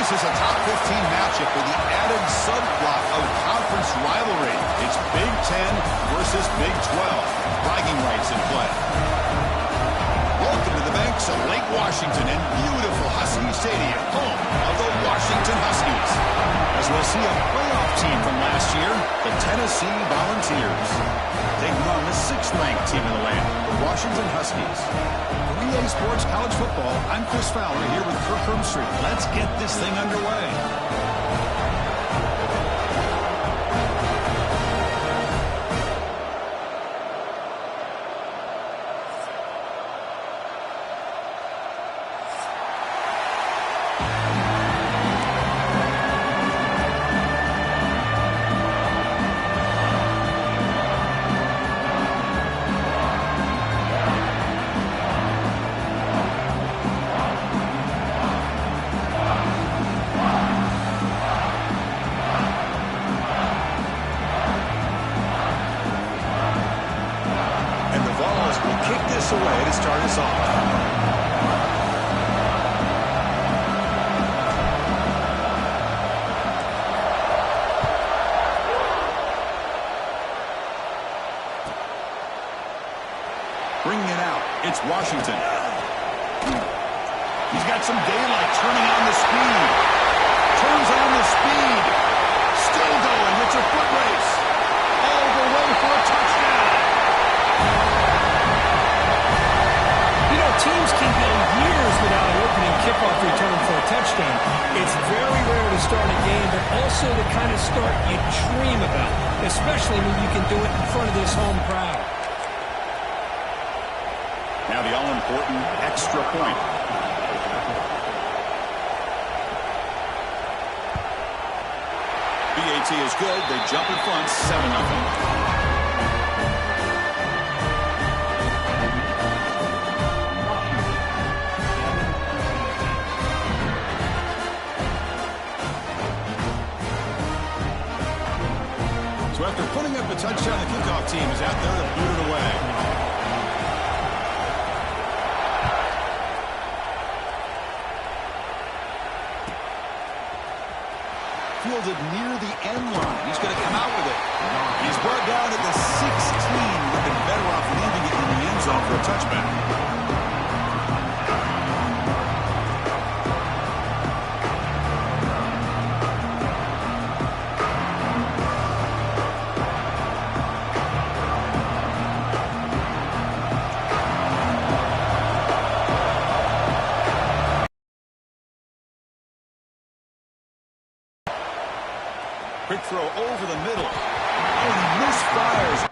This is a top 15 matchup with the added subplot of conference rivalry. It's Big Ten versus Big 12. Bragging rights in play. Welcome to the banks of Lake Washington and beautiful Husky Stadium, home of the Washington Huskies. As we'll see a playoff team from last year, the Tennessee Volunteers. Taking on the 6th-ranked team in the land, the Washington Huskies. For EA Sports College Football, I'm Chris Fowler here with Kirk Herbstreit. Let's get this thing underway. Away to start us off. Bringing it out, it's Washington. He's got some daylight, turning on the speed. Turns on the speed. Still going, it's a foot race. All the way for a touchdown. Teams can go years without an opening kickoff return for a touchdown. It's very rare to start a game, but also the kind of start you dream about, especially when you can do it in front of this home crowd. Now the all-important extra point. BAT is good. They jump in front, 7-0. After putting up a touchdown, the kickoff team is out there to boot it away. Fielded near the end line. He's going to come out with it. He's brought down at the 16. Would have been better off leaving it in the end zone for a touchback. Quick throw over the middle. Oh, he misfires.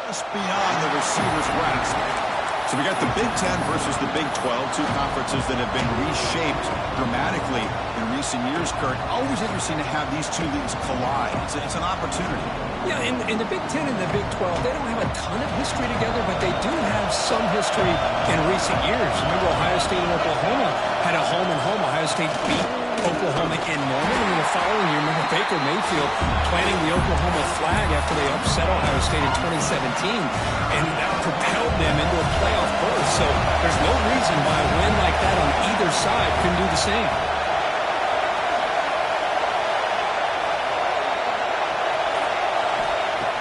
Just beyond the receiver's grasp. So we got the Big Ten versus the Big 12, two conferences that have been reshaped dramatically in recent years, Kurt. Always interesting to have these two leagues collide. It's an opportunity. Yeah, in the Big Ten and the Big 12, they don't have a ton of history together, but they do have some history in recent years. Remember, Ohio State and Oklahoma had a home-and-home. Ohio State beat Oklahoma in Norman, and the following year, remember Baker Mayfield planting the Oklahoma flag after they upset Ohio State in 2017, and that propelled them into a playoff berth. So there's no reason why a win like that on either side couldn't do the same.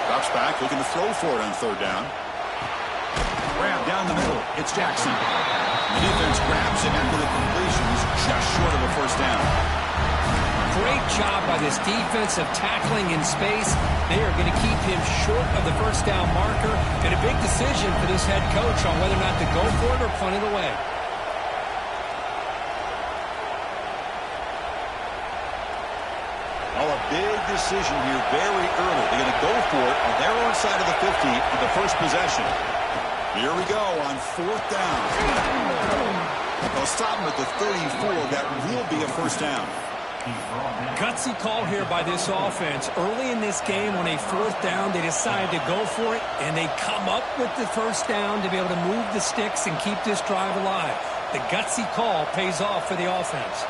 Drops back, looking to throw for it on third down. Grab down the middle. It's Jackson. The defense grabs him after the completion. He's just short of a first down. Great job by this defense of tackling in space. They are going to keep him short of the first down marker. And a big decision for this head coach on whether or not to go for it or punt it away. Oh, a a big decision here very early. They're going to go for it on their own side of the 50 in the first possession. Here we go on 4th down. They'll stop him at the 34. That will be a first down. Gutsy call here by this offense. Early in this game, on a 4th down, they decide to go for it, and they come up with the first down to be able to move the sticks and keep this drive alive. The gutsy call pays off for the offense.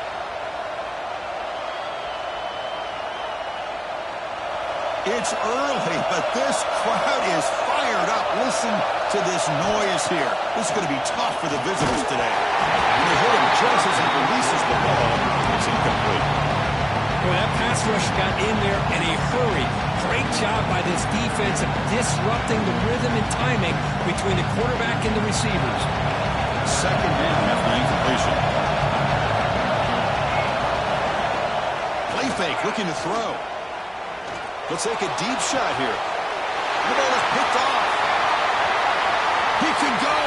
It's early, but this crowd is fired up. Listen to this noise here. This is going to be tough for the visitors today. When they hit him just as he releases the ball, it's incomplete. Well, that pass rush got in there in a hurry. Great job by this defense of disrupting the rhythm and timing between the quarterback and the receivers. 2nd down after the incompletion. Play fake, looking to throw. Let's take a deep shot here. The ball is picked off. He can go.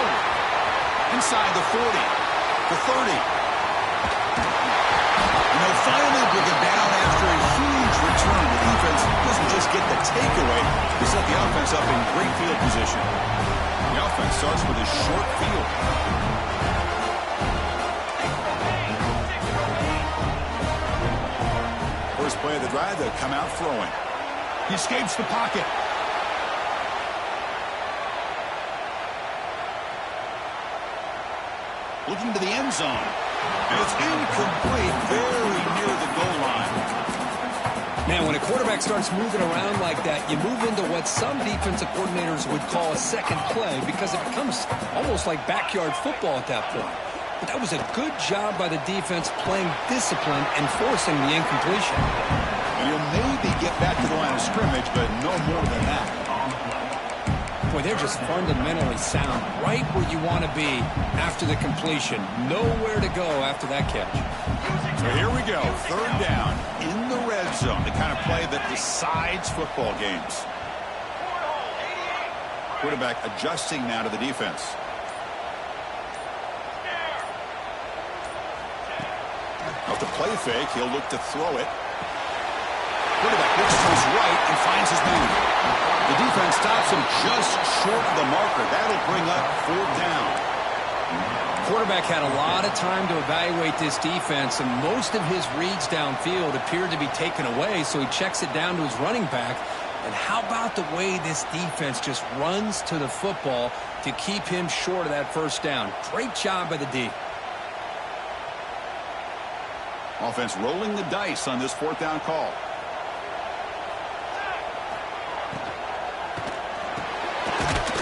Inside the 40. The 30. And they'll finally bring it down after a huge return. The defense doesn't just get the takeaway. They set the offense up in great field position. The offense starts with a short field. First play of the drive, they'll come out throwing. He escapes the pocket. Looking to the end zone. And it's incomplete, very near the goal line. Now, when a quarterback starts moving around like that, you move into what some defensive coordinators would call a second play because it becomes almost like backyard football at that point. But that was a good job by the defense playing discipline and forcing the incompletion. And he'll maybe get back to the line of scrimmage, but no more than that. Boy, they're just fundamentally sound, right where you want to be after the completion. Nowhere to go after that catch. So here we go, 3rd down in the red zone, the kind of play that decides football games. Quarterback adjusting now to the defense. Off the play fake, he'll look to throw it. Quarterback looks to his right and finds his man. The defense stops him just short of the marker. That'll bring up 4th down. Quarterback had a lot of time to evaluate this defense, and most of his reads downfield appeared to be taken away, so he checks it down to his running back. And how about the way this defense just runs to the football to keep him short of that first down? Great job by the D. Offense rolling the dice on this 4th down call.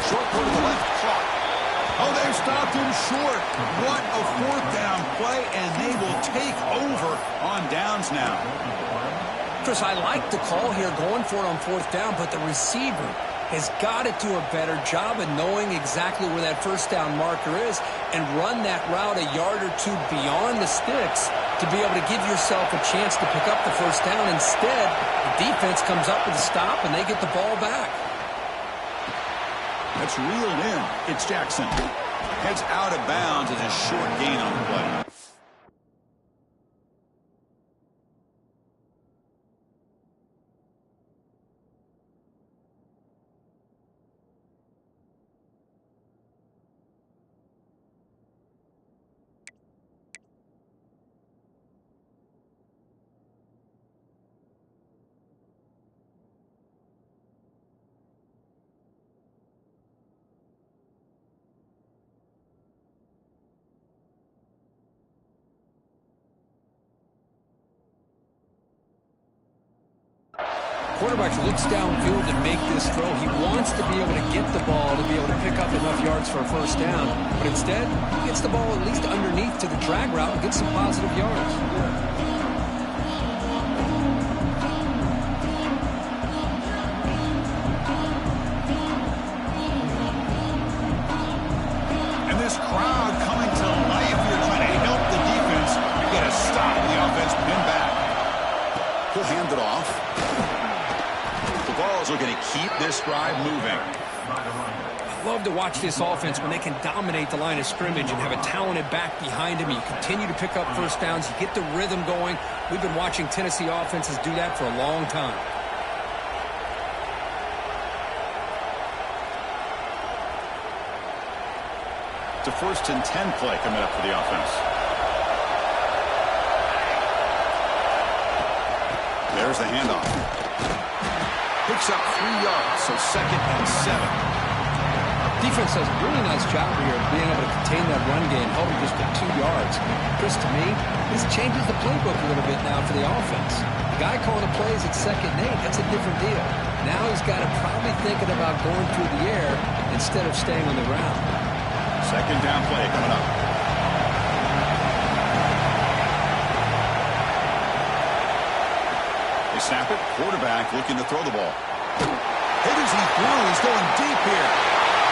Short to the left, caught. Oh, they've stopped him short. What a 4th down play, and they will take over on downs now. Chris, I like the call here going for it on 4th down, but the receiver has got to do a better job of knowing exactly where that first down marker is and run that route a yard or two beyond the sticks to be able to give yourself a chance to pick up the first down. Instead, the defense comes up with a stop, and they get the ball back. That's reeled in. It's Jackson. Heads out of bounds as a short gain on the play. Quarterback looks downfield to make this throw. He wants to be able to get the ball to be able to pick up enough yards for a first down. But instead, he gets the ball at least underneath to the drag route and gets some positive yards. And this crowd coming to life here trying to help the defense. You got to stop the offense, pin back. He'll hand it off. The Vols are going to keep this drive moving. love to watch this offense when they can dominate the line of scrimmage and have a talented back behind them. You continue to pick up first downs. You get the rhythm going. We've been watching Tennessee offenses do that for a long time. It's a 1st and 10 play coming up for the offense. There's the handoff. Picks up 3 yards, so 2nd and 7. Defense does a really nice job here of being able to contain that run game, holding just for 2 yards. Chris, to me, this changes the playbook a little bit now for the offense. The guy calling the plays at 2nd and 8, that's a different deal. Now he's got to probably thinking about going through the air instead of staying on the ground. 2nd down play coming up. They snap it. Quarterback looking to throw the ball. Higgins, he threw. He's going deep here.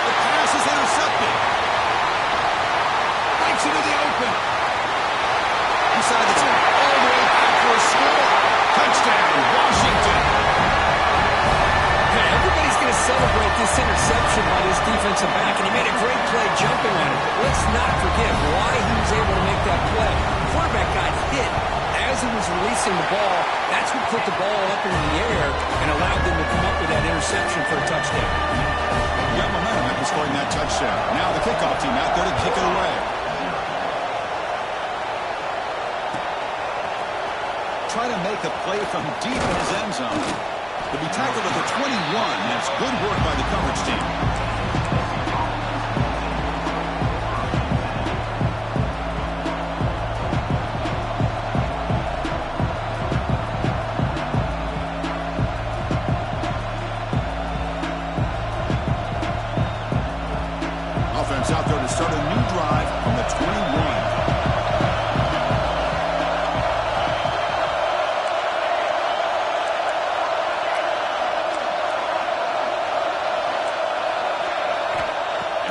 The pass is intercepted. Breaks into the open. Inside the 10. All the way back for a score. Touchdown, Washington. Everybody's going to celebrate this interception by this defensive back, and he made a great play jumping on it. But let's not forget why he was able to make that play. The quarterback got hit as he was releasing the ball. That's what put the ball up into the air and allowed them to come up with that interception for a touchdown. You got momentum after scoring that touchdown. Now the kickoff team out there to kick it away. Try to make a play from deep in his end zone. To be tackled at the 21. That's good work by the coverage team. Offense out there to start a new drive from the 21.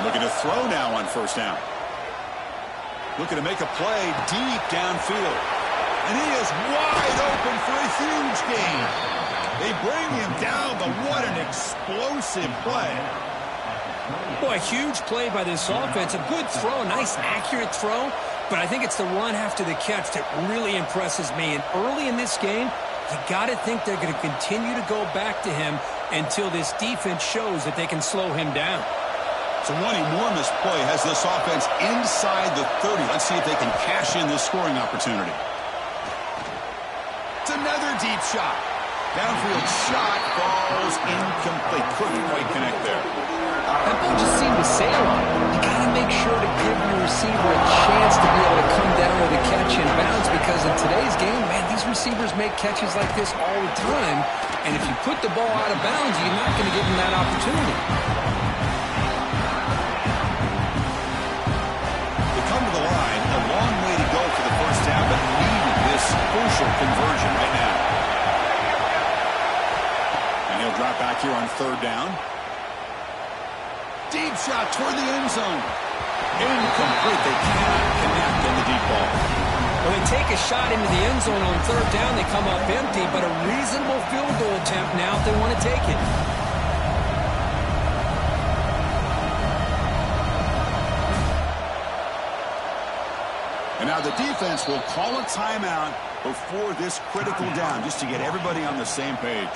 Looking to throw now on 1st down. Looking to make a play deep downfield. And he is wide open for a huge gain. They bring him down, but what an explosive play. Boy, huge play by this offense. A good throw, a nice accurate throw. But I think it's the run after the catch that really impresses me. And early in this game, you got to think they're going to continue to go back to him until this defense shows that they can slow him down. So one enormous play has this offense inside the 30. Let's see if they can cash in this scoring opportunity. It's another deep shot. Downfield shot falls incomplete. Couldn't quite connect there. That ball just seemed to sail on him. You got to make sure to give your receiver a chance to be able to come down with a catch and bounce, because in today's game, man, these receivers make catches like this all the time. And if you put the ball out of bounds, you're not going to give them that opportunity. But needed this crucial conversion right now. And he'll drop back here on 3rd down. Deep shot toward the end zone. Incomplete. They cannot connect on the deep ball. When they take a shot into the end zone on 3rd down, they come up empty, but a reasonable field goal attempt now if they want to take it. And now the defense will call a timeout before this critical down, just to get everybody on the same page.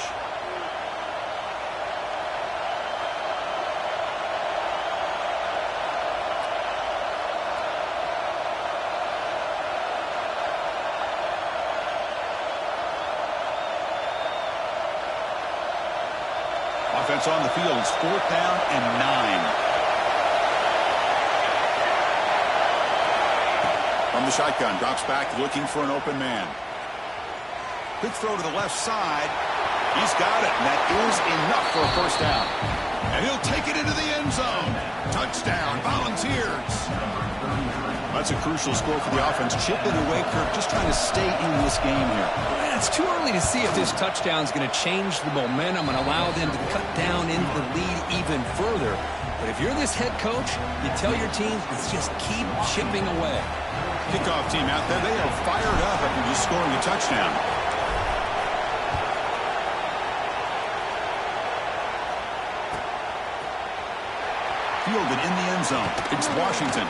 Offense on the field. It's 4th down and 9. From the shotgun, drops back looking for an open man. Quick throw to the left side. He's got it, and that is enough for a 1st down. And he'll take it into the end zone. Touchdown, Volunteers. That's a crucial score for the offense. Chipping away, Kirk, just trying to stay in this game here. Man, it's too early to see if this touchdown is going to change the momentum and allow them to cut down into the lead even further. But if you're this head coach, you tell your team, let's just keep chipping away. Kickoff team out there, they are fired up after just scoring a touchdown. fielded in the end zone. It's Washington.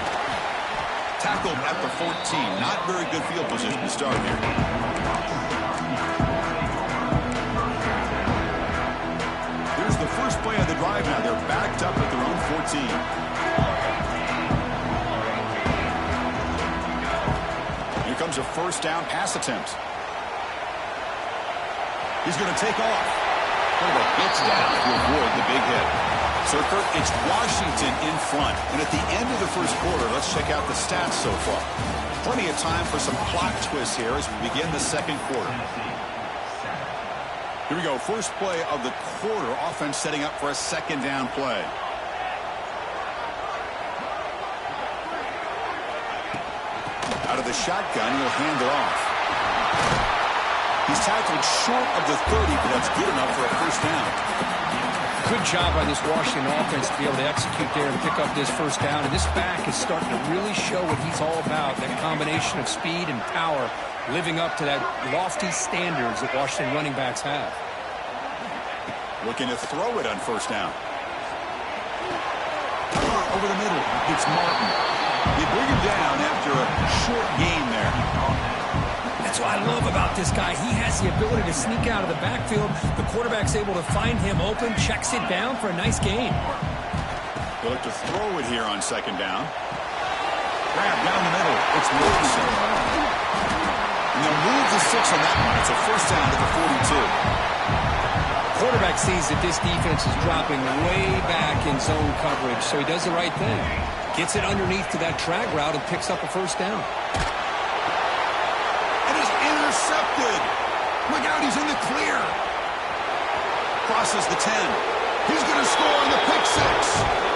Tackled at the 14. Not very good field position to start here. Here's the first play of the drive now. They're backed up at their own 14. Here comes a first down pass attempt. He's going to take off. But gets down to avoid the big hit. So, Kurt, it's Washington in front. And at the end of the first quarter, let's check out the stats so far. Plenty of time for some plot twists here as we begin the second quarter. Here we go. First play of the quarter. Offense setting up for a second down play. Out of the shotgun, he'll hand it off. He's tackled short of the 30, but that's good enough for a first down. Good job by this Washington offense to be able to execute there and pick up this first down. And this back is starting to really show what he's all about, that combination of speed and power, living up to that lofty standards that Washington running backs have. Looking to throw it on first down. Over the middle, it's Martin. They bring him down after a short gain there. That's what I love about this guy. He has the ability to sneak out of the backfield. The quarterback's able to find him open, checks it down for a nice gain. They'll look to throw it here on second down. Grab down the middle. It's Wilson. And they'll move the 6 on that one. It's a first down to the 42. Quarterback sees that this defense is dropping way back in zone coverage, so he does the right thing. Gets it underneath to that drag route and picks up a first down. Intercepted. Look out, he's in the clear. Crosses the 10. He's going to score on the pick 6.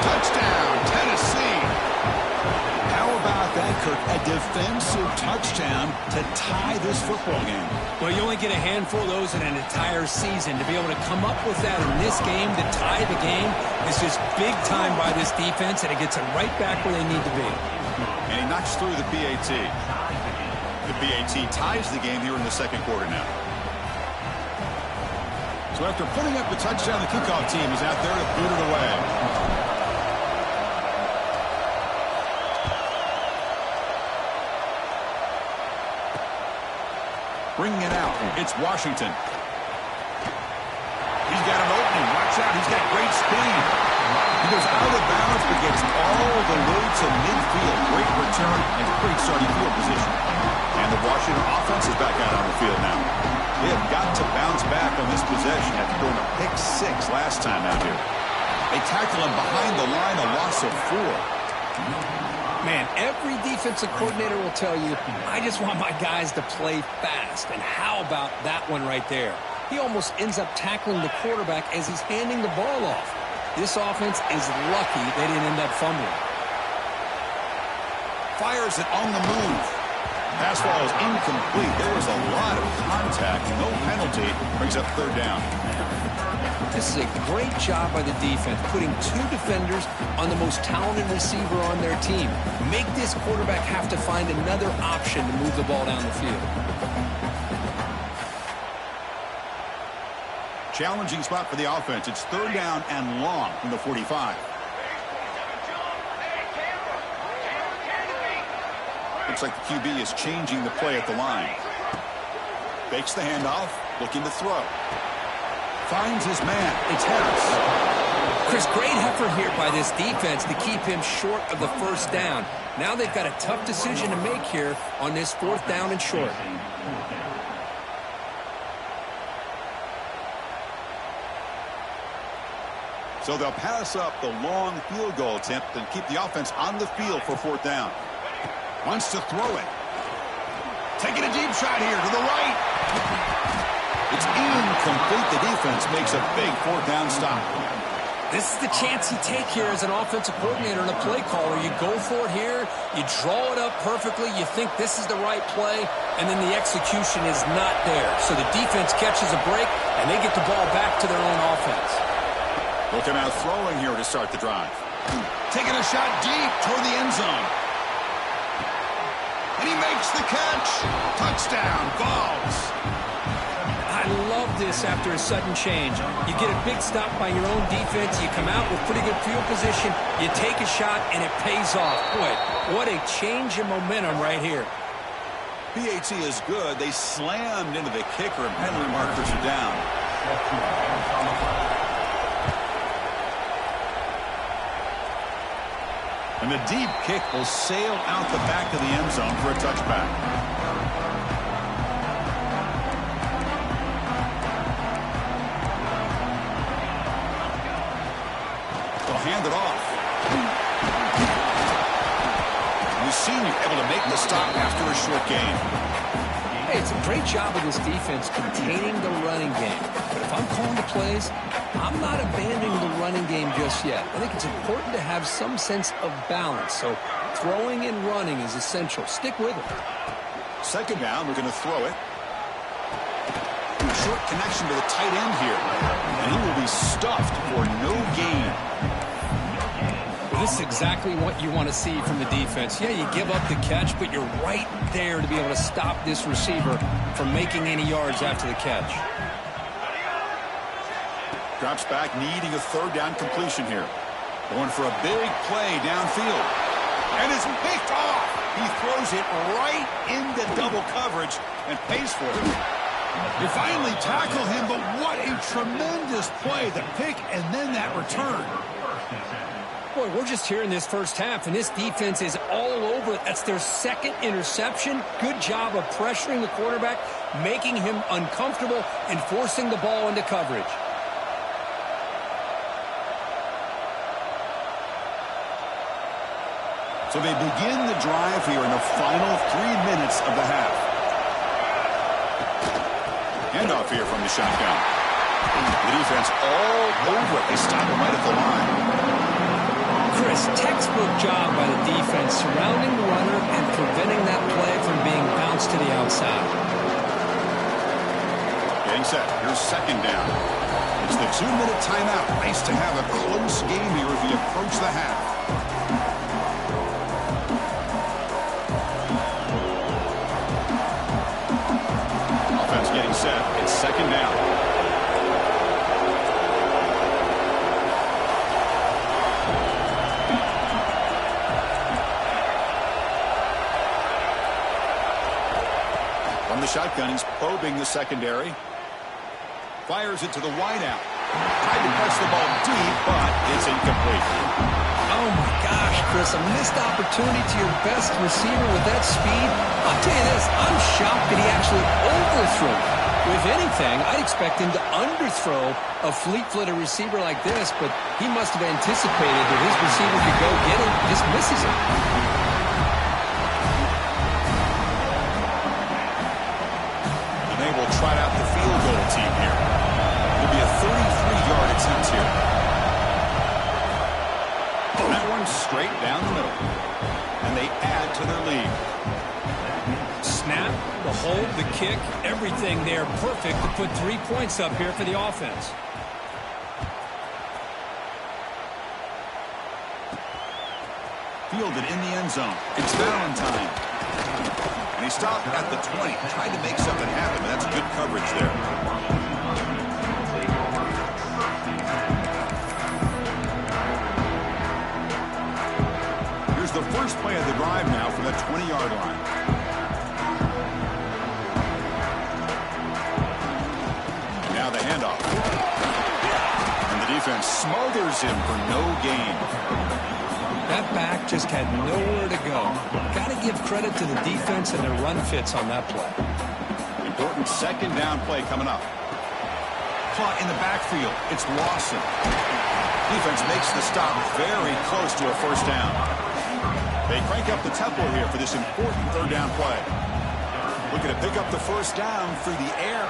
Touchdown, Tennessee. How about that, Kirk? A defensive touchdown to tie this football game. Well, you only get a handful of those in an entire season. To be able to come up with that in this game, to tie the game, is just big time by this defense, and it gets them right back where they need to be. And he knocks through the PAT. The PAT ties the game here in the second quarter now. So after putting up the touchdown, the kickoff team is out there to boot it away. Bringing it out, it's Washington. He's got an opening. Watch out, he's got great speed. He goes out of bounds, but gets all the way to midfield. Great return and great starting field position. And the Washington offense is back out on the field now. They have got to bounce back on this possession after throwing a pick 6 last time out here. They tackle him behind the line, a loss of 4. Man, every defensive coordinator will tell you, I just want my guys to play fast. And how about that one right there? He almost ends up tackling the quarterback as he's handing the ball off. This offense is lucky they didn't end up fumbling. Fires it on the move. Pass ball is incomplete. There was a lot of contact. No penalty. Brings up third down. This is a great job by the defense, putting 2 defenders on the most talented receiver on their team. Make this quarterback have to find another option to move the ball down the field. Challenging spot for the offense. It's third down and long from the 45. Looks like the QB is changing the play at the line. Fakes the handoff, looking to throw. Finds his man. It's Harris. Chris, great effort here by this defense to keep him short of the first down. Now they've got a tough decision to make here on this 4th down and short. So they'll pass up the long field goal attempt and keep the offense on the field for 4th down. Wants to throw it. Taking a deep shot here to the right. It's incomplete. The defense makes a big 4th down stop. This is the chance you take here as an offensive coordinator and a play caller. You go for it here. You draw it up perfectly. You think this is the right play, and then the execution is not there. So the defense catches a break, and they get the ball back to their own offense. Looking out throwing here to start the drive. Taking a shot deep toward the end zone. And he makes the catch. Touchdown, Vols. I I love this after a sudden change. You get a big stop by your own defense. You come out with pretty good field position. You take a shot, and it pays off. Boy, what a change in momentum right here. PAT is good. They slammed into the kicker, and penalty markers are down. And the deep kick will sail out the back of the end zone for a touchback. They'll hand it off. And the senior able to make the stop after a short gain. Hey, it's a great job of this defense containing the running game. But if I'm calling the plays, I'm not abandoning the running game just yet. I think it's important to have some sense of balance. So throwing and running is essential. Stick with it. Second down, we're going to throw it. Short connection to the tight end here. And he will be stuffed for no gain. Well, this is exactly what you want to see from the defense. Yeah, you give up the catch, but you're right there to be able to stop this receiver from making any yards after the catch. Drops back, needing a third down completion here. Going for a big play downfield. And it's picked off. He throws it right into double coverage and pays for it. You finally tackle him, but what a tremendous play. The pick and then that return. Boy, we're just here in this first half, and this defense is all over it. That's their second interception. Good job of pressuring the quarterback, making him uncomfortable, and forcing the ball into coverage. So they begin the drive here in the final 3 minutes of the half. Handoff here from the shotgun. The defense all over it. They stop him right at the line. Chris, textbook job by the defense surrounding the runner and preventing that play from being bounced to the outside. Getting set. Here's second down. It's the 2-minute timeout. Nice to have a close game here as we approach the half. Offense getting set. It's second down. From the shotgun, he's probing the secondary. Fires it to the wideout. Tried to press the ball deep, but it's incomplete. Oh, my gosh, Chris, a missed opportunity to your best receiver with that speed. I'll tell you this, I'm shocked that he actually overthrew it. If anything, I'd expect him to underthrow a fleet-footed receiver like this, but he must have anticipated that his receiver could go get it, just misses it. And they will try out the field goal team here. It'll be a 33-yard attempt here. That one straight down the middle. And they add to their lead. Snap, the hold, the kick, everything there perfect to put 3 points up here for the offense. Fielded in the end zone. It's Valentine. And he stopped at the 20. Tried to make something happen, but that's good coverage there. Here's the first play of the drive now from the 20-yard line. Now the handoff. And the defense smothers him for no gain. That back just had nowhere to go. Got to give credit to the defense and their run fits on that play. Important second down play coming up. Caught in the backfield. It's Lawson. Defense makes the stop very close to a first down. They crank up the tempo here for this important third down play. Looking to pick up the first down through the air.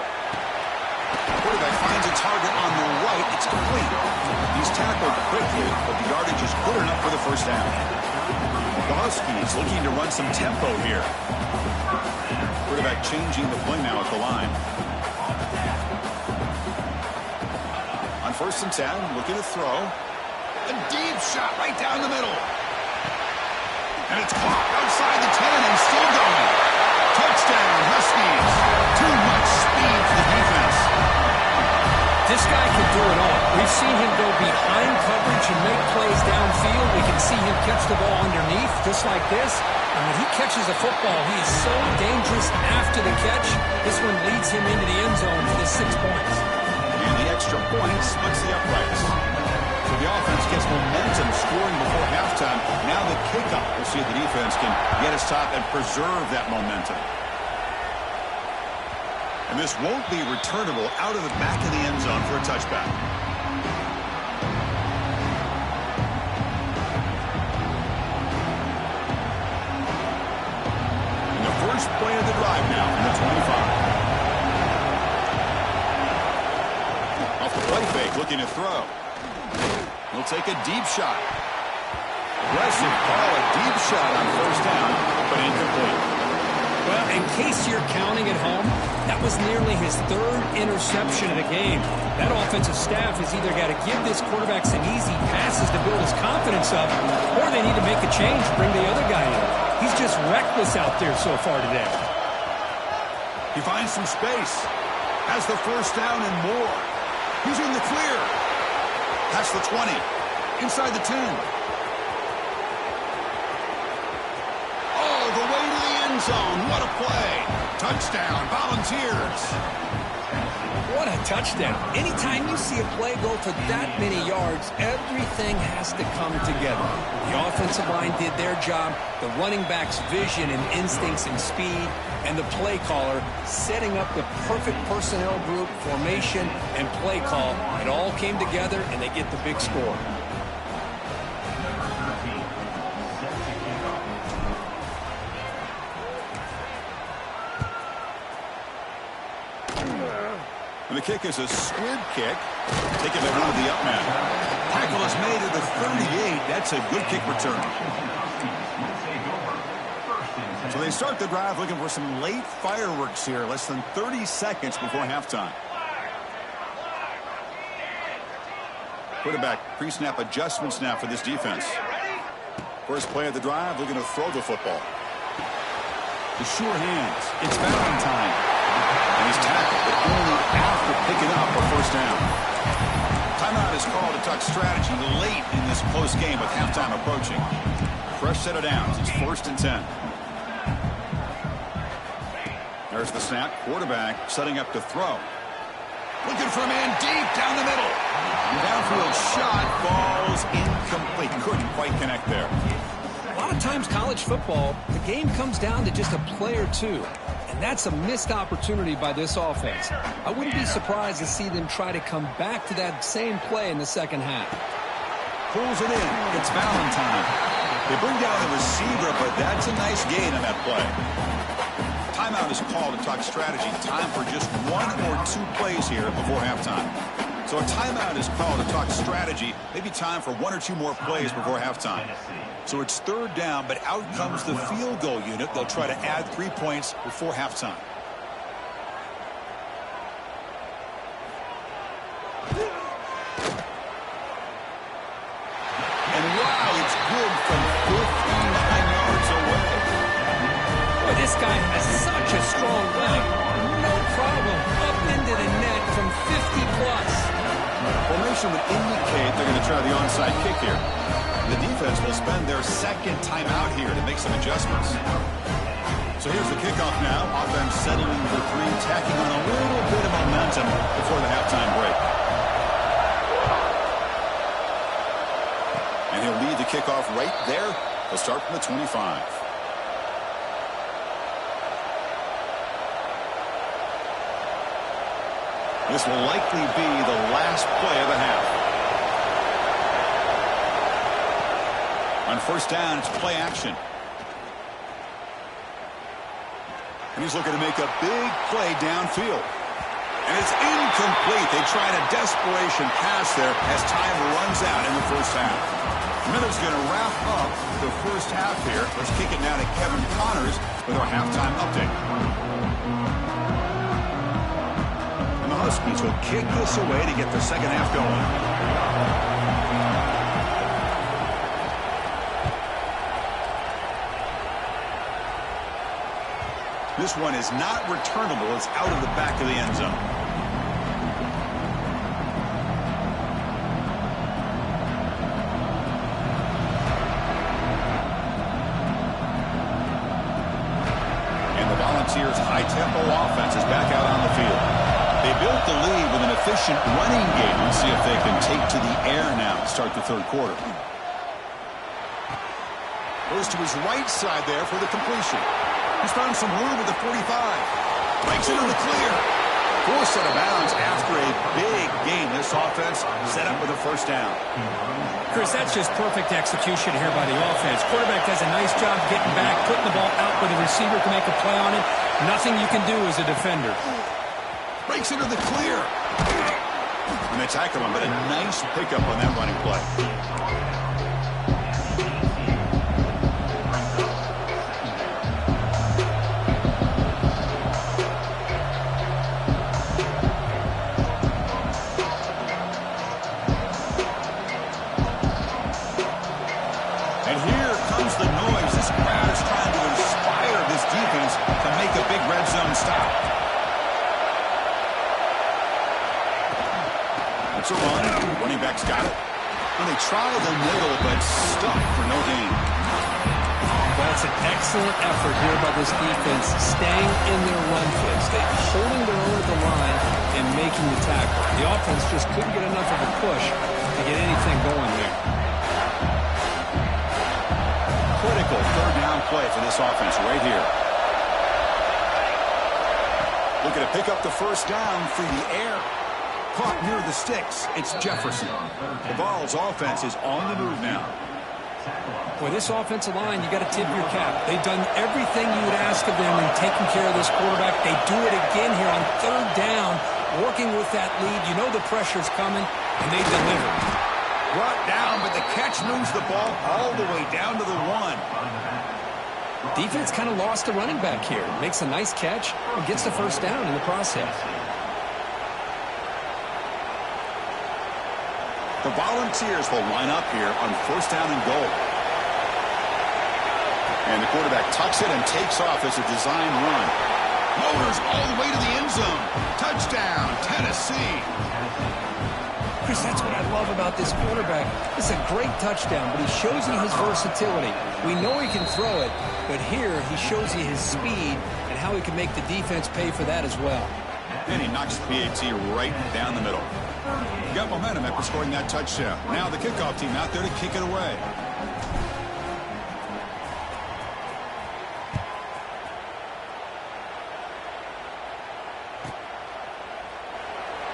Quarterback finds a target on the right. It's complete. He's tackled quickly, but the yardage is good enough for the first down. The Huskies looking to run some tempo here. Quarterback changing the play now at the line. On 1st and 10, looking to throw. A deep shot right down the middle. And it's caught outside the 10 and still going. Touchdown, Huskies. Too much speed for the defense. This guy can do it all. We've seen him go behind coverage and make plays downfield. We can see him catch the ball underneath, just like this. And when he catches a football, he is so dangerous after the catch. This one leads him into the end zone for the 6 points. And the extra point splits the uprights. So the offense gets momentum scoring before halftime. Now the kickoff. We'll see if the defense can get a stop and preserve that momentum. And this won't be returnable out of the back of the end zone for a touchback. And the first play of the drive now from the 25. Off the play fake, looking to throw. He'll take a deep shot. Aggressive call, a deep shot on first down, but incomplete. Well, in case you're counting at home, that was nearly his third interception of the game. That offensive staff has either got to give this quarterback some easy passes to build his confidence up, or they need to make a change, bring the other guy in. He's just reckless out there so far today. He finds some space. Has the first down and more. He's in the clear. Past the 20. Inside the 10. The way to the end zone. What a play. Touchdown, Volunteers. What a touchdown. Anytime you see a play go for that many yards, everything has to come together. The offensive line did their job, the running back's vision and instincts and speed, and the play caller setting up the perfect personnel group, formation, and play call. It all came together, and they get the big score. And the kick is a squib kick. Taken by one of the up men. Tackle is made at the 38. That's a good kick return. So they start the drive looking for some late fireworks here. Less than 30 seconds before halftime. Quarterback pre-snap adjustment snap for this defense. First play of the drive, looking to throw the football. The sure hands. It's Valentine. And he's tackled, but only after picking up a first down. Timeout is called to talk strategy late in this close game with halftime approaching. Fresh set of downs. It's 1st and 10. There's the snap. Quarterback setting up to throw. Looking for a man deep down the middle. Downfield shot falls incomplete. Couldn't quite connect there. A lot of times college football, the game comes down to just a play or two. And that's a missed opportunity by this offense. I wouldn't be surprised to see them try to come back to that same play in the second half. Pulls it in. It's Valentine. They bring down the receiver, but that's a nice gain on that play. Timeout is called to talk strategy. Time for just 1 or 2 plays here before halftime. So a timeout is called to talk strategy. Maybe time for 1 or 2 more plays before halftime. So it's 3rd down, but out comes the field goal unit. They'll try to add 3 points before halftime. And wow, it's good from 59 yards away. Boy, this guy has such a strong leg. No problem. Up into the net from 50 plus. Formation would indicate they're going to try the onside kick here. The defense will spend their second timeout here to make some adjustments. So here's the kickoff now. Offense settling for 3, tacking on a little bit of momentum before the halftime break. And he'll lead the kickoff right there. He'll start from the 25. This will likely be the last play of the half. On first down, it's play action. And he's looking to make a big play downfield. And it's incomplete. They try a desperation pass there as time runs out in the first half. Miller's going to wrap up the first half here. Let's kick it now to Kevin Connors with our halftime update. And the Huskies will kick this away to get the second half going. This one is not returnable. It's out of the back of the end zone. up-tempo offense is back out on the field. They built the lead with an efficient running game. Let's see if they can take to the air now to start the third quarter. Goes to his right side there for the completion. He's found some room at the 45. Breaks into the clear. Forced out of bounds after a big game. This offense set up with a first down. Chris, that's just perfect execution here by the offense. Quarterback does a nice job getting back, putting the ball out where the receiver can make a play on it. Nothing you can do as a defender. Breaks into the clear. And they tackle him, but a nice pickup on that running play. And here comes the noise. This crowd is trying to inspire this defense to make a big red zone stop. It's a run. Running back's got it. And they try the middle, but stuck for no gain. Well, it's an excellent effort here by this defense, staying in their run fits. They're holding their own at the line and making the tackle. The offense just couldn't get enough of a push to get anything going there. Critical third down play for this offense right here. Looking to pick up the first down through the air. Caught near the sticks. It's Jefferson. The Vols offense is on the move now. Boy, this offensive line, you got to tip your cap. They've done everything you would ask of them in taking care of this quarterback. They do it again here on third down, working with that lead. You know the pressure's coming, and they deliver. Brought down, but the catch moves the ball all the way down to the 1. Defense kind of lost the running back here. Makes a nice catch and gets the first down in the process. The Volunteers will line up here on first down and goal. And the quarterback tucks it and takes off as a design run. Motors all the way to the end zone. Touchdown, Tennessee. Chris, that's what I love about this quarterback. It's a great touchdown, but he shows you his versatility. We know he can throw it, but here he shows you his speed and how he can make the defense pay for that as well. And he knocks the PAT right down the middle. Got momentum after scoring that touchdown. Now the kickoff team out there to kick it away.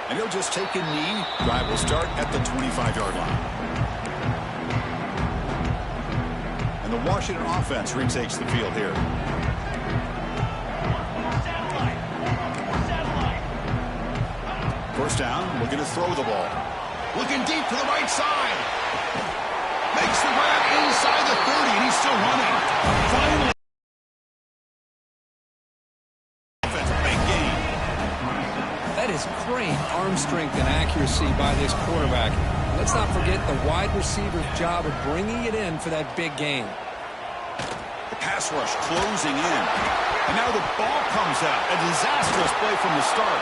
And he'll just take a knee. Drive will start at the 25-yard line. And the Washington offense retakes the field here. First down, looking to throw the ball. Looking deep to the right side. Makes the grab inside the 30, and he's still running. Finally. Offense, big gain. That is great arm strength and accuracy by this quarterback. Let's not forget the wide receiver's job of bringing it in for that big gain. The pass rush closing in. And now the ball comes out. A disastrous play from the start.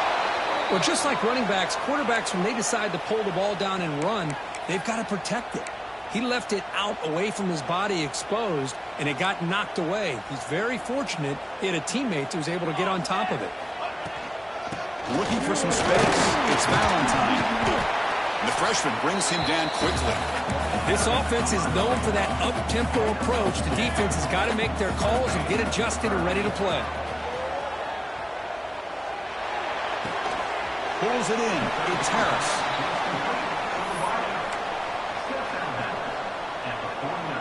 Well, just like running backs, quarterbacks, when they decide to pull the ball down and run, they've got to protect it. He left it out away from his body exposed, and it got knocked away. He's very fortunate he had a teammate who was able to get on top of it. Looking for some space. It's Valentine. And the freshman brings him down quickly. This offense is known for that up-tempo approach. The defense has got to make their calls and get adjusted and ready to play. Pulls it in. It's Harris.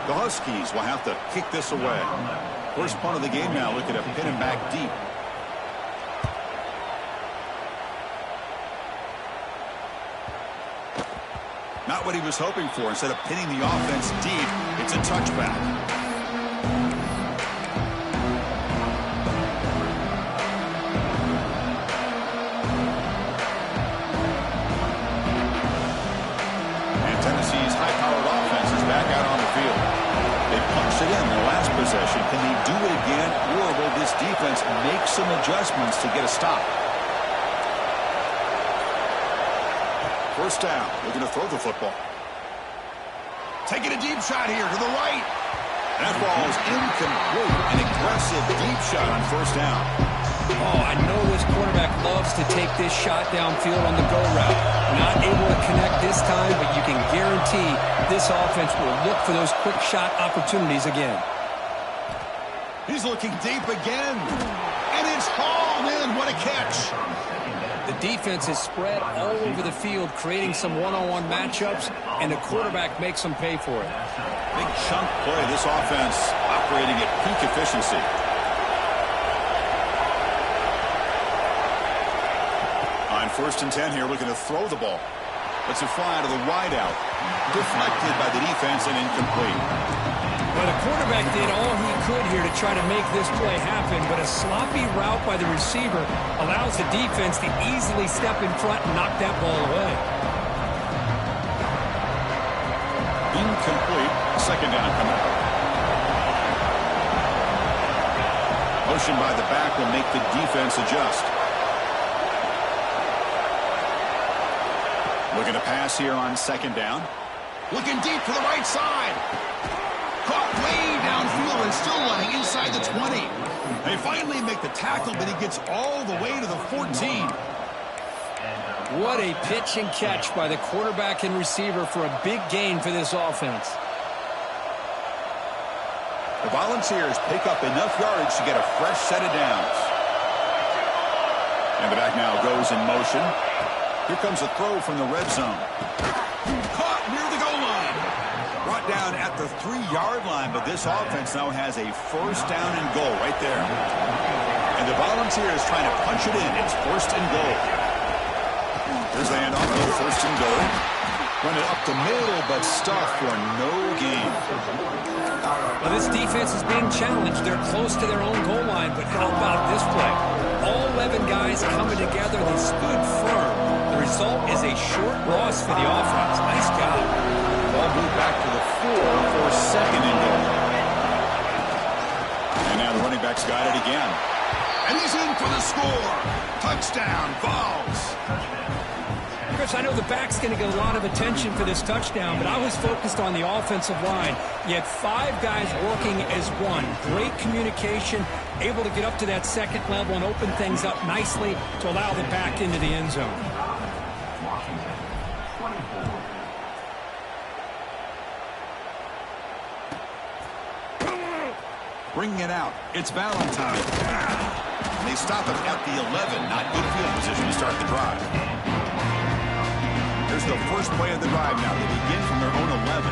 The Huskies will have to kick this away. First punt of the game now. Looking to pin him back deep. Not what he was hoping for. Instead of pinning the offense deep, it's a touchback. Tennessee's high-powered offense is back out on the field. They punched it in their last possession. Can they do it again, or will this defense make some adjustments to get a stop? First down, looking to throw the football. Taking a deep shot here to the right. That ball is incomplete. An aggressive deep shot on first down. Oh, I know this quarterback loves to take this shot downfield on the go route. Not able to connect this time, but you can guarantee this offense will look for those quick shot opportunities again. He's looking deep again. And it's hauled in. What a catch. The defense is spread all over the field, creating some one-on-one matchups, and the quarterback makes them pay for it. Big chunk play. This offense operating at peak efficiency. On 1st and 10 here, looking to throw the ball. Let's it fly to the wide out. Deflected by the defense and incomplete. Well, the quarterback did all he could here to try to make this play happen, but a sloppy route by the receiver allows the defense to easily step in front and knock that ball away. Incomplete. 2nd down coming up. Motion by the back will make the defense adjust. Looking to pass here on 2nd down. Looking deep to the right side. Caught way downfield and still running inside the 20. They finally make the tackle, but he gets all the way to the 14. What a pitch and catch by the quarterback and receiver for a big gain for this offense. The Volunteers pick up enough yardage to get a fresh set of downs. And the back now goes in motion. Here comes a throw from the red zone. Caught near the goal line. Brought down at the 3-yard line, but this offense now has a 1st down and goal right there. And the Volunteers trying to punch it in. It's 1st and goal. Here's the handoff, no 1st and goal. Run it up the middle, but stuffed for no gain. Well, this defense is being challenged. They're close to their own goal line, but how about this play? All 11 guys coming together. They stood firm. The result is a short loss for the offense. Nice job. Ball moved back to the 4 for 2nd and goal. And now the running back's got it again. And he's in for the score. Touchdown, Vols. Chris, I know the back's going to get a lot of attention for this touchdown, but I was focused on the offensive line. You had 5 guys working as one. Great communication, able to get up to that 2nd level and open things up nicely to allow the back into the end zone. Bringing it out. It's Valentine. They stop him at the 11. Not good field position to start the drive. Here's the first play of the drive now. They begin from their own 11.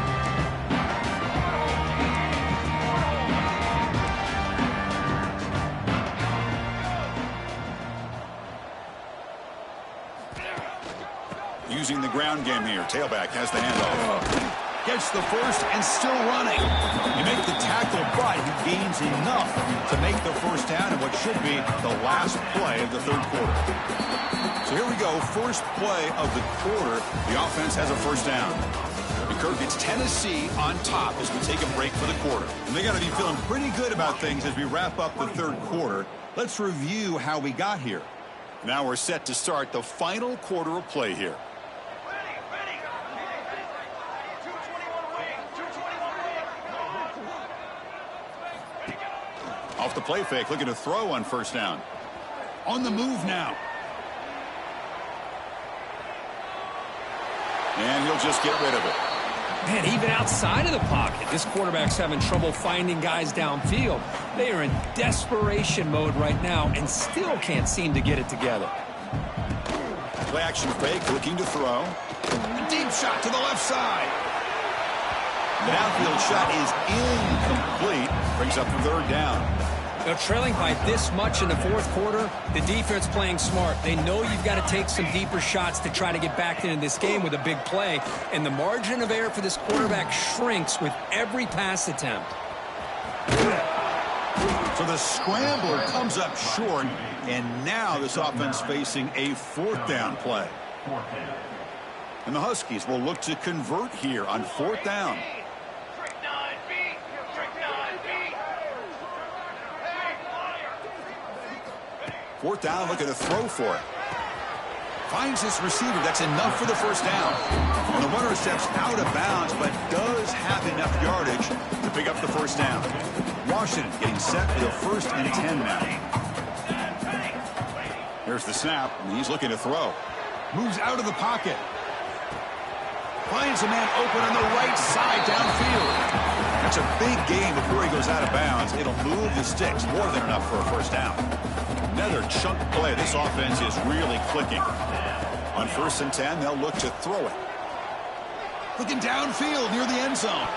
Using the ground game here. Tailback has the handoff. Gets the first and still running. You make the tackle, but he gains enough to make the 1st down in what should be the last play of the 3rd quarter. So here we go, first play of the quarter. The offense has a 1st down. And Kirk, it's Tennessee on top as we take a break for the quarter. And they got to be feeling pretty good about things as we wrap up the 3rd quarter. Let's review how we got here. Now we're set to start the final quarter of play here. Off the play fake, looking to throw on 1st down. On the move now. And he'll just get rid of it. Man, even outside of the pocket, this quarterback's having trouble finding guys downfield. They are in desperation mode right now and still can't seem to get it together. Play action fake, looking to throw. A deep shot to the left side. The downfield shot is incomplete. Brings up the 3rd down. They're trailing by this much in the 4th quarter. The defense playing smart. They know you've got to take some deeper shots to try to get back into this game with a big play. And the margin of error for this quarterback shrinks with every pass attempt. So the scrambler comes up short, and now this offense facing a 4th down play. And the Huskies will look to convert here on 4th down. Fourth down, looking to throw for it. Finds this receiver. That's enough for the 1st down. And the runner steps out of bounds, but does have enough yardage to pick up the 1st down. Washington getting set for the 1st and 10 now. Here's the snap, and he's looking to throw. Moves out of the pocket. Finds a man open on the right side downfield. That's a big gain before he goes out of bounds. It'll move the sticks, more than enough for a first down. Another chunk play. This offense is really clicking. On 1st and 10, they'll look to throw it. Looking downfield near the end zone.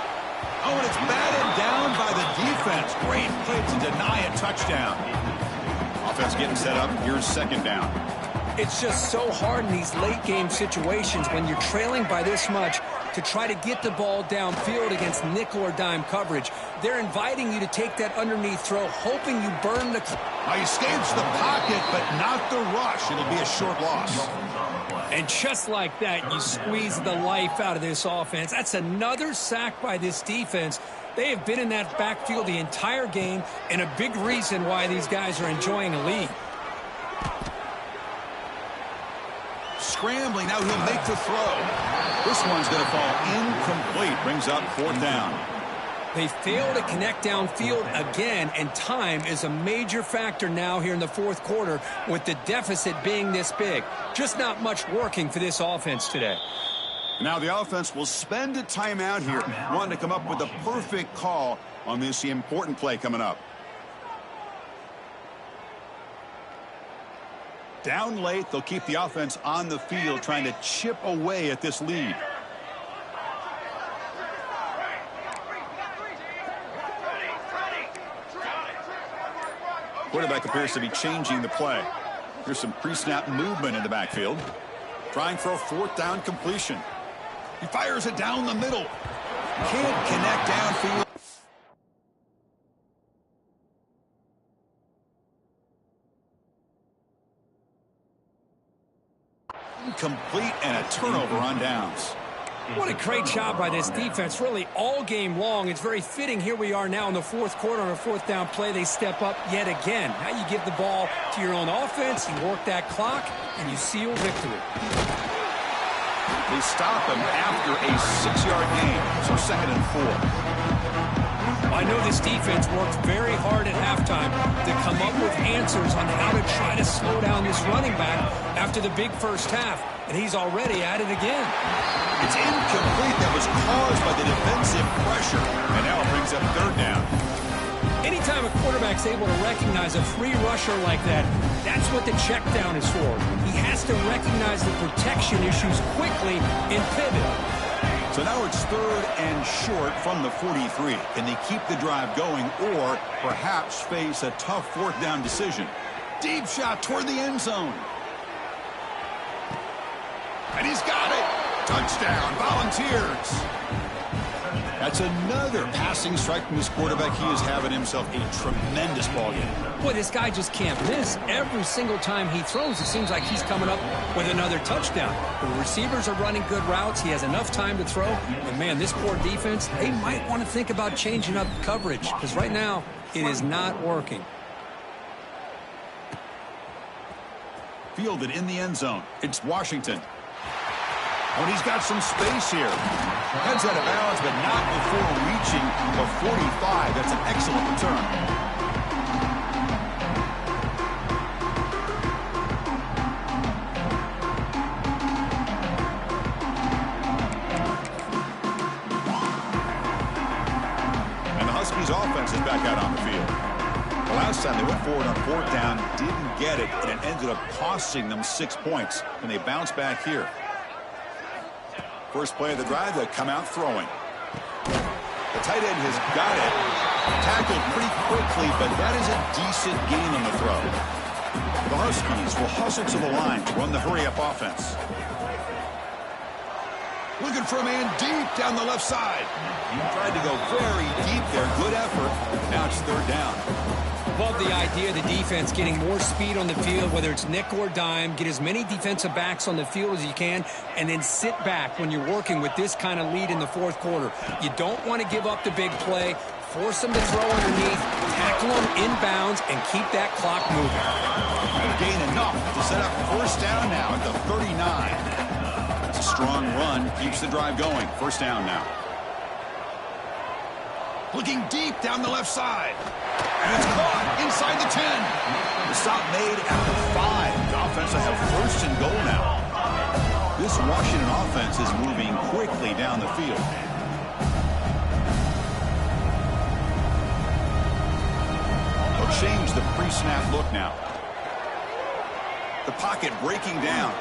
Oh, and it's batted down by the defense. Great play to deny a touchdown. Offense getting set up. Here's 2nd down. It's just so hard in these late-game situations when you're trailing by this much to try to get the ball downfield against nickel or dime coverage. They're inviting you to take that underneath throw, hoping you burn the... He escapes the pocket, but not the rush. It'll be a short loss. And just like that, you squeeze the life out of this offense. That's another sack by this defense. They have been in that backfield the entire game, and a big reason why these guys are enjoying a lead. Scrambling, now he'll make the throw. This one's going to fall incomplete. Brings up 4th down. They fail to connect downfield again, and time is a major factor now here in the 4th quarter with the deficit being this big. Just not much working for this offense today. Now the offense will spend a timeout here, wanting to come up with the perfect call on this important play coming up. Down late, they'll keep the offense on the field, trying to chip away at this lead. Quarterback appears to be changing the play. Here's some pre-snap movement in the backfield. Trying for a 4th down completion. He fires it down the middle. Can't connect downfield. Incomplete and a turnover on downs. What a great job by this defense, really all game long. It's very fitting. Here we are now in the 4th quarter on a 4th down play. They step up yet again. Now you give the ball to your own offense, you work that clock, and you seal victory. They stop him after a 6-yard gain, so 2nd and 4. I know this defense worked very hard at halftime to come up with answers on how to try to slow down this running back after the big first half, and he's already at it again. It's incomplete. That was caused by the defensive pressure, and now it brings up 3rd down. Anytime a quarterback's able to recognize a free rusher like that, that's what the check down is for. He has to recognize the protection issues quickly and pivot. So now it's 3rd and short from the 43. Can they keep the drive going or perhaps face a tough 4th down decision? Deep shot toward the end zone. And he's got it. Touchdown, Volunteers. That's another passing strike from this quarterback. He is having himself a tremendous ball game. Boy, this guy just can't miss. Every single time he throws, it seems like he's coming up with another touchdown. The receivers are running good routes. He has enough time to throw. And, man, this poor defense, they might want to think about changing up coverage because right now it is not working. Fielded in the end zone. It's Washington. Oh, and he's got some space here. Heads out of bounds, but not before reaching the 45. That's an excellent return. And the Huskies offense is back out on the field. The last time they went forward on 4th down, didn't get it, and it ended up costing them 6 points. And they bounce back here. First play of the drive, they'll come out throwing. The tight end has got it. Tackled pretty quickly, but that is a decent gain on the throw. The Huskies will hustle to the line to run the hurry-up offense. Looking for a man deep down the left side. He tried to go very deep there. Good effort. Now it's 3rd down. Love the idea of the defense getting more speed on the field, whether it's nickel or dime, get as many defensive backs on the field as you can, and then sit back when you're working with this kind of lead in the 4th quarter. You don't want to give up the big play, force them to throw underneath, tackle them inbounds, and keep that clock moving. Gain enough to set up 1st down now at the 39. That's a strong run, keeps the drive going. 1st down now. Looking deep down the left side. And it's caught inside the 10. The stop made at the 5. offense will have first and goal now. This Washington offense is moving quickly down the field. They'll change the pre-snap look now. The pocket breaking down.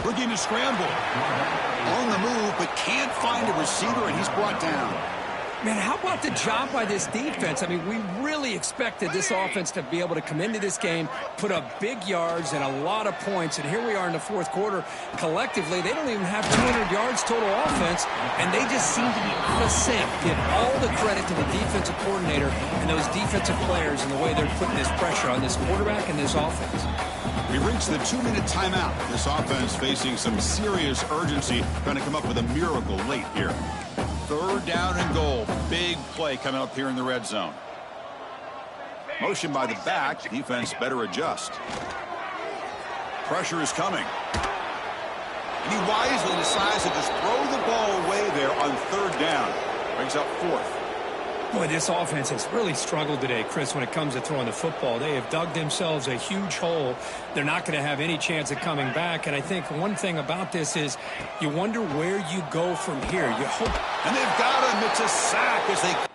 Looking to scramble. On the move, but can't find a receiver, and he's brought down. Man, how about the job by this defense? I mean, we really expected this offense to be able to come into this game, put up big yards and a lot of points, and here we are in the fourth quarter. Collectively, they don't even have 200 yards total offense, and they just seem to be percent. Give all the credit to the defensive coordinator and those defensive players and the way they're putting this pressure on this quarterback and this offense. We reached the 2-minute timeout. This offense facing some serious urgency, trying to come up with a miracle late here. Third down and goal. Big play coming up here in the red zone. Motion by the back. Defense better adjust. Pressure is coming. And he wisely decides to just throw the ball away there on third down. Brings up fourth. Boy, this offense has really struggled today, Chris, when it comes to throwing the football. They have dug themselves a huge hole. They're not going to have any chance of coming back. And I think one thing about this is you wonder where you go from here. You hope. And they've got him. It's a sack as they...